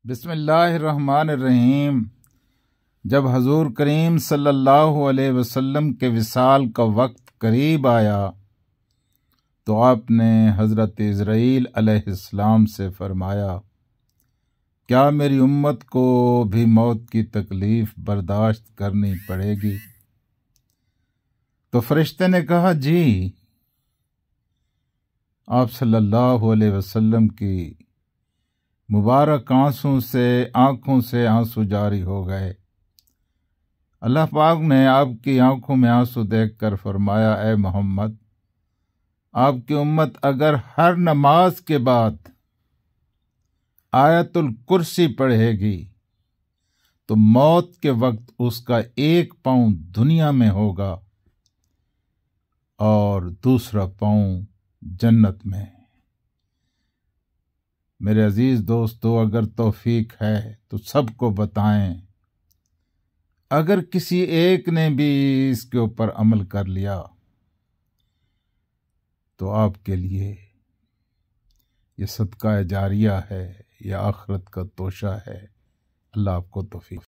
बिस्मिल्लाहिर्रहमानिर्रहीम। जब हजूर करीम सल्लल्लाहु अलैहि वसल्लम के विसाल का वक्त करीब आया तो आपने हज़रत इज़राइल अलैहिस्सलाम से फरमाया, क्या मेरी उम्मत को भी मौत की तकलीफ बर्दाश्त करनी पड़ेगी? तो फरिश्ते ने कहा, जी। आप सल्लल्लाहु अलैहि वसल्लम की मुबारक आंखों से आंसू जारी हो गए। अल्लाह पाक ने आपकी आंखों में आंसू देखकर फरमाया, ए मोहम्मद, आपकी उम्मत अगर हर नमाज के बाद आयतुल कुर्सी पढ़ेगी तो मौत के वक्त उसका एक पांव दुनिया में होगा और दूसरा पांव जन्नत में। मेरे अजीज दोस्तों, अगर तौफीक है तो सबको बताएं। अगर किसी एक ने भी इसके ऊपर अमल कर लिया तो आपके लिए ये सदका जारिया है, यह आखिरत का तोशा है। अल्लाह आपको तौफीक